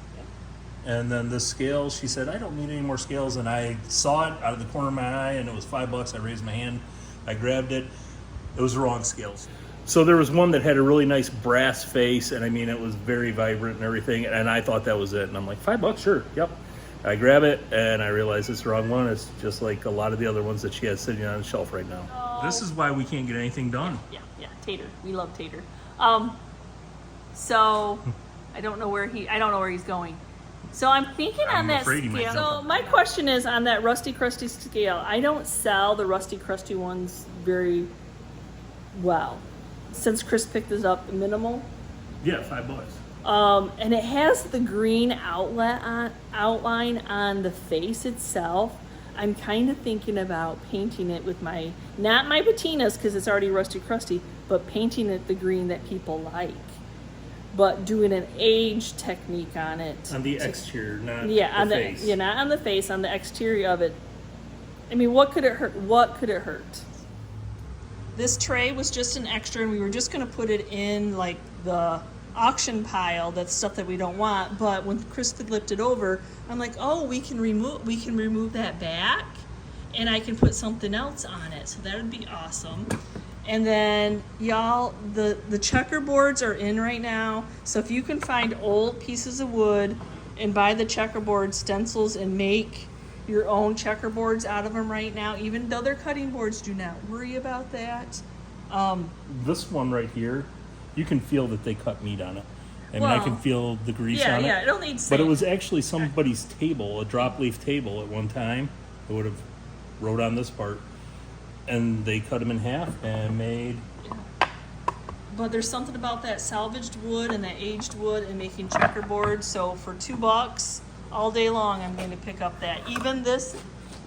And then this scale, she said, I don't need any more scales. And I saw it out of the corner of my eye, and it was $5. I raised my hand, I grabbed it. It was the wrong scales. So there was one that had a really nice brass face, and I mean, it was very vibrant and everything. And I thought that was it. And I'm like, $5, sure, yep. I grab it, and I realize it's the wrong one. It's just like a lot of the other ones that she has sitting on the shelf right now. Oh. This is why we can't get anything done. Yeah, Tater. We love Tater. So I don't know where he's going. So I'm thinking on that afraid he might scale. jump So on my that. question is on that Rusty Crusty scale. I don't sell the Rusty Crusty ones very well. Since Chris picked this up, minimal. Yeah, $5. And it has the green outline on the face itself. I'm kind of thinking about painting it with not my patinas because it's already rusty crusty, but painting it the green that people like. But doing an age technique on it. On the exterior, not on the face. not on the face, on the exterior of it. I mean, what could it hurt? What could it hurt? This tray was just an extra, and we were just going to put it in like the auction pile. That's stuff that we don't want. But when Chris flipped it over, I'm like, oh, we can remove that back, and I can put something else on it. So that would be awesome. And then y'all, the checkerboards are in right now. So if you can find old pieces of wood and buy the checkerboard stencils and make your own checkerboards out of them right now, even though they're cutting boards, do not worry about that. This one right here, you can feel that they cut meat on it. I mean, I can feel the grease on it. Yeah, it'll need But it was actually somebody's table, a drop leaf table at one time. It would have wrote on this part. And they cut them in half and made... But there's something about that salvaged wood and that aged wood and making checkerboards. So for $2 all day long, I'm going to pick up that. Even this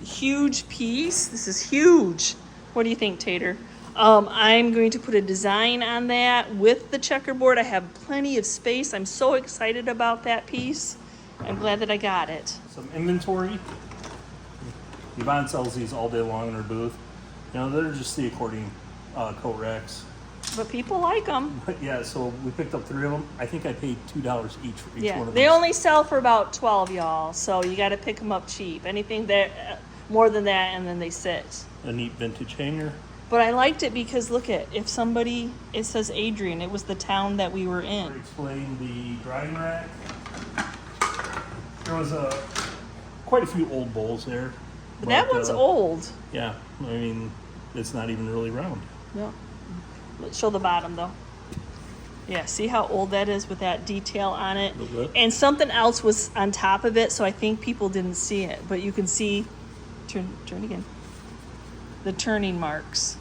huge piece, this is huge. What do you think, Tater? I'm going to put a design on that with the checkerboard. I have plenty of space. I'm so excited about that piece. I'm glad that I got it. Some inventory. Yvonne sells these all day long in her booth. You know, they're just the accordion coat racks. But people like them. But yeah, so we picked up 3 of them. I think I paid $2 each for each one of They them. only sell for about 12, y'all. So you got to pick them up cheap. Anything that more than that, and then they sit. A neat vintage hanger. But I liked it because look at it says Adrian. It was the town that we were I in. explained the drying rack. There was quite a few old bowls there. But that one's old. Yeah, I mean, it's not even really round. No. Let's show the bottom though. Yeah, see how old that is with that detail on it? A little bit. And something else was on top of it, so I think people didn't see it. But you can see, turn again, the turning marks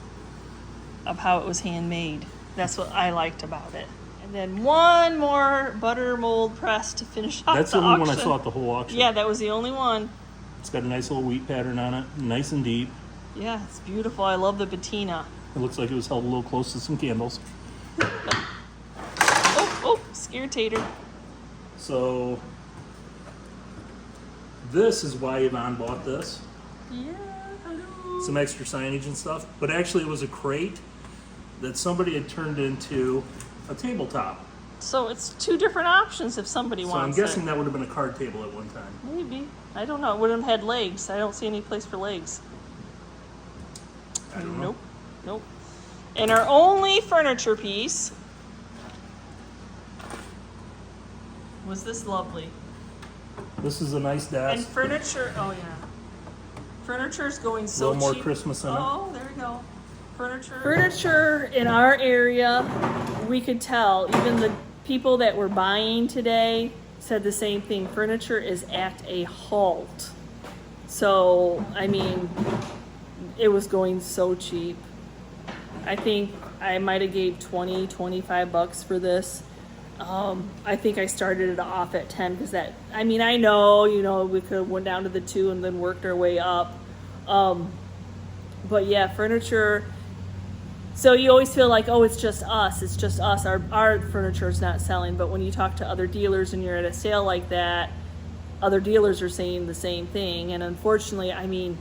of how it was handmade. That's what I liked about it. And then one more butter mold press to finish off That's the the only auction. one I saw at the whole auction. Yeah, that was the only one. It's got a nice little wheat pattern on it, nice and deep. Yeah, it's beautiful. I love the patina. It looks like it was held a little close to some candles. Oh, scared Tater. So this is why Yvonne bought this. Yeah, hello. Some extra signage and stuff. But actually it was a crate that somebody had turned into a tabletop. So it's 2 different options if somebody So I'm wants guessing it. that would have been a card table at one time. Maybe. I don't know. It wouldn't have had legs. I don't see any place for legs. I don't know. Nope. And our only furniture piece was this lovely. This is a nice And desk. furniture, oh yeah. Furniture's going so A little more cheap. Christmas in it. Oh, there we go. Furniture in our area, we could tell, even the people that were buying today said the same thing. Furniture is at a halt. So, I mean, it was going so cheap. I think I might have gave 20, 25 bucks for this. I think I started it off at 10 because that, I mean, I know, you know, we could have went down to the 2 and then worked our way up. But yeah, furniture. So you always feel like, oh, it's just us. It's just us. Our furniture is not selling. But when you talk to other dealers and you're at a sale like that, other dealers are saying the same thing. And unfortunately, I mean,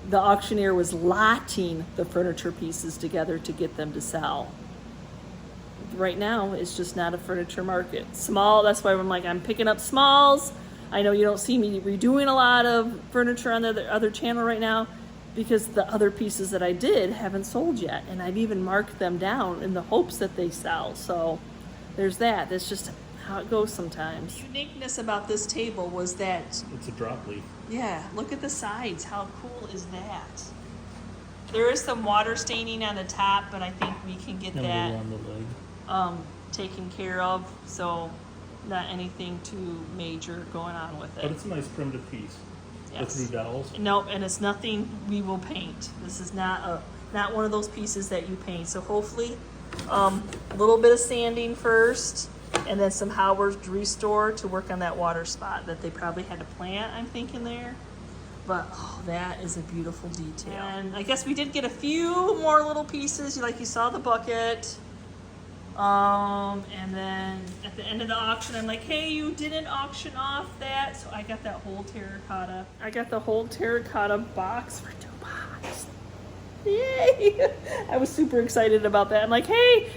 the auctioneer was lotting the furniture pieces together to get them to sell. Right now, it's just not a furniture market. Small, that's why I'm like, I'm picking up smalls. I know you don't see me redoing a lot of furniture on the other channel right now because the other pieces that I did haven't sold yet. And I've even marked them down in the hopes that they sell. So there's that. That's just how it goes sometimes. The uniqueness about this table was that, It's a drop leaf. yeah, look at the sides. How cool is that? There is some water staining on the top, but I think we can get And a that little on the leg. taken care of, so not anything too major going on with But it. it's a nice primitive piece. Yes. With new dowels. No, and it's nothing we will paint. This is not one of those pieces that you paint. So hopefully, a little bit of sanding first, and then some Howard's Restore to work on that water spot that they probably had to plant, I'm thinking there. But oh, that is a beautiful detail. And I guess we did get a few more little pieces, like you saw the bucket. And then at the end of the auction, I'm like, hey, you didn't auction off that. So I got that whole terracotta. I got the whole terracotta box for $2. Yay! I was super excited about that. I'm like, hey,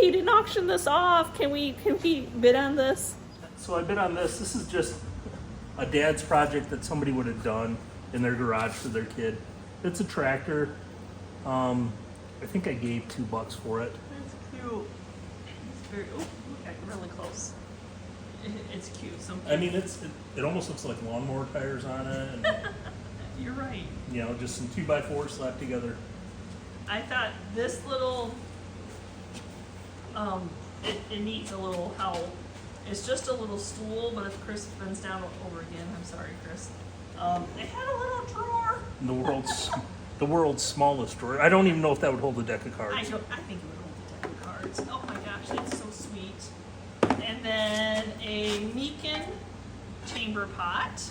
you didn't auction this off. Can we bid on this? So I bid on this. This is just a dad's project that somebody would have done in their garage for their kid. It's a tractor. I think I gave $2 for it. It's cute. It's very, oh, okay, really close. It's cute. So cute. I mean, it almost looks like lawnmower tires on it, and You're right. you know, just some 2x4 slapped together. I thought this little, it needs a little help. It's just a little stool, but if Chris bends down over again, I'm sorry, Chris. It had a little drawer. The world's smallest drawer. I don't even know if that would hold a deck of cards. I think it would hold the deck of cards. Oh my gosh, that's so sweet. And then a Meekin chamber pot.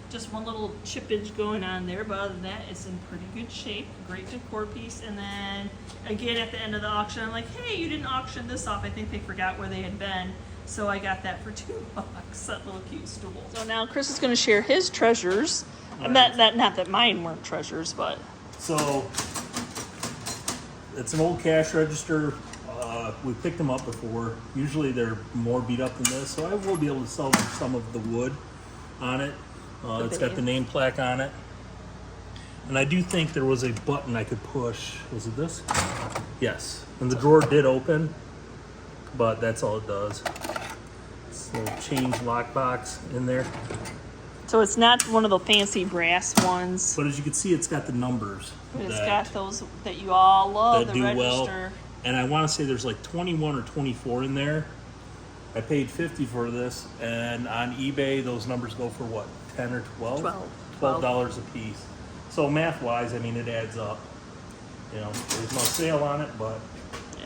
Just one little chippage going on there, but other than that, it's in pretty good shape. Great decor piece. And then again at the end of the auction, I'm like, hey, you didn't auction this off. I think they forgot where they had been. So I got that for $2. That little cute stool. So now Chris is going to share his treasures. Right. Not that mine weren't treasures, but So it's an old cash register. We picked them up before. Usually they're more beat up than this, so I will be able to sell them some of the wood on it. It's got the name plaque on it. And I do think there was a button I could push. Was it this? Yes. And the drawer did open, but that's all it does. It's a change lockbox in there. so it's not one of the fancy brass ones. But as you can see, it's got the numbers. But it's that- got those that you all love, that the do register. well. And I want to say there's like 21 or 24 in there. I paid $50 for this, and on eBay those numbers go for what, 10 or 12? $12 a piece. So math-wise, I mean, it adds up. You know, there's no sale on it, but Yeah.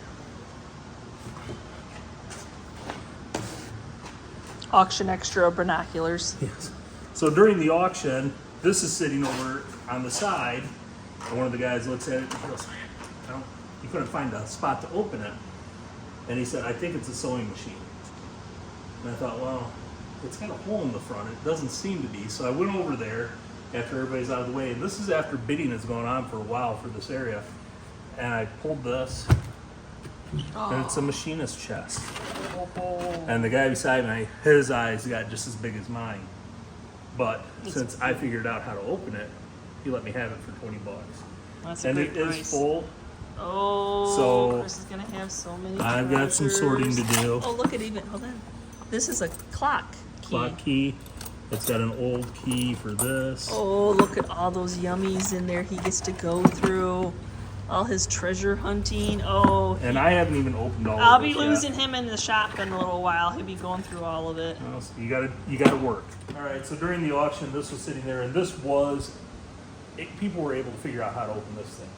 Auction extra binoculars. yes. So during the auction, this is sitting over on the side, and one of the guys looks at it and he goes, he couldn't find a spot to open it. And he said, I think it's a sewing machine. And I thought, well, it's got a hole in the front. It doesn't seem to be. So I went over there after everybody's out of the way. And this is after bidding has gone on for a while for this area. And I pulled this, and it's a machinist chest. And the guy beside me, his eyes got just as big as mine. But since I figured out how to open it, he let me have it for $20. That's a And great it price. is full. Oh, So, Chris is gonna have so many. I've got some sorting to do. Oh, look at even. Hold on. This is a clock key. Clock key. It's got an old key for this. Oh, look at all those yummies in there. He gets to go through all his treasure hunting. Oh, And I haven't even opened all I'll of be this losing yet. him in the shop in a little while. He'll be going through all of it. Well, so you gotta work. All right. So during the auction, this was sitting there, and this was people were able to figure out how to open this thing.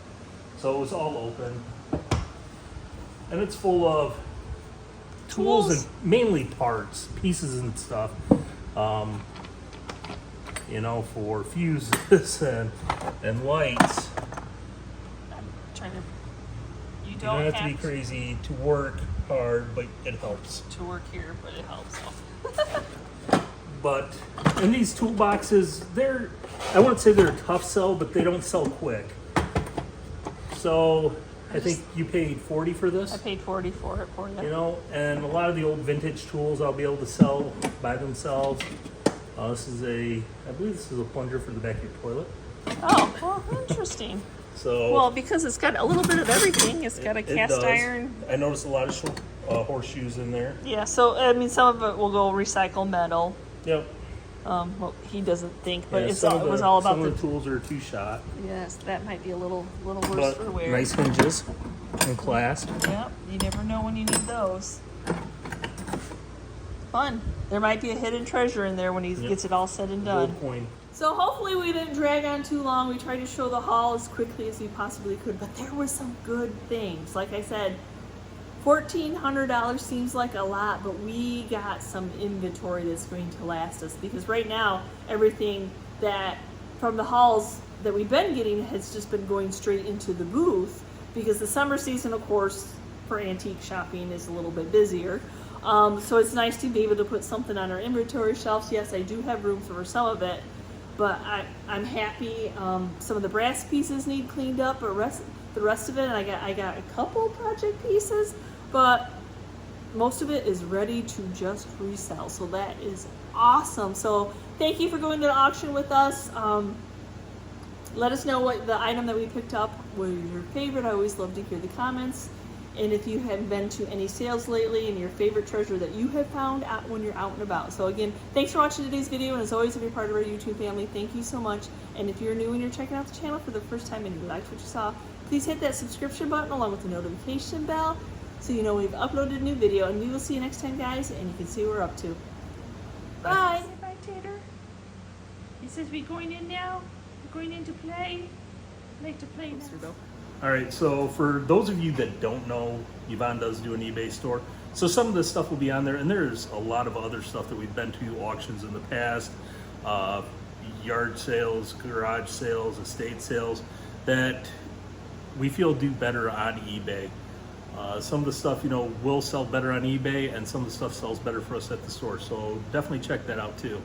So it was all open, and it's full of tools and mainly parts, pieces and stuff. You know, for fuses and lights. I'm trying to. You You don't, don't have to be crazy to work hard, but it helps. to work here, but it helps. But in these toolboxes, I wouldn't say they're a tough sell, but they don't sell quick. So I think you paid $40 for this. I paid $40 for it for you. You know, and a lot of the old vintage tools I'll be able to sell by themselves. I believe this is a plunger for the back of your toilet. Oh, well, interesting. So Well, because it's got a little bit of everything. It's got a it cast does. iron. I noticed a lot of horseshoes in there. Yeah, so I mean, some of it will go recycle metal. Yep. Well, he doesn't think, but Yeah, it some of was all about some the. of the tools are two-shot, Yes, that might be a little worse but for wear. nice hinges and clasp. Yep, you never know when you need those. Fun. There might be a hidden treasure in there when he gets it all said and done. Gold coin. So hopefully we didn't drag on too long. We tried to show the haul as quickly as we possibly could, but there were some good things. Like I said, $1,400 seems like a lot, but we got some inventory that's going to last us, because right now everything that from the hauls that we've been getting has just been going straight into the booth, because the summer season, of course, for antique shopping is a little bit busier. So it's nice to be able to put something on our inventory shelves. Yes, I do have room for some of it, but I'm happy. Some of the brass pieces need cleaned up, but the rest of it, and I got a couple project pieces, but most of it is ready to just resell. So that is awesome. So thank you for going to the auction with us. Let us know what the item that we picked up was your favorite. I always love to hear the comments. And if you have been to any sales lately and your favorite treasure that you have found out when you're out and about. So again, thanks for watching today's video. And as always, if you're part of our YouTube family, thank you so much. And if you're new and you're checking out the channel for the first time and you liked what you saw, please hit that subscription button along with the notification bell so you know we've uploaded a new video. And we will see you next time, guys, and you can see what we're up to. Bye. Say bye, Tater. He says we're going in now. We're going in to play. I like to play now. All right, so for those of you that don't know, Yvonne does do an eBay store. So some of this stuff will be on there, and there's a lot of other stuff that we've been to auctions in the past, yard sales, garage sales, estate sales, that we feel do better on eBay. Some of the stuff, will sell better on eBay, and some of the stuff sells better for us at the store. So definitely check that out too.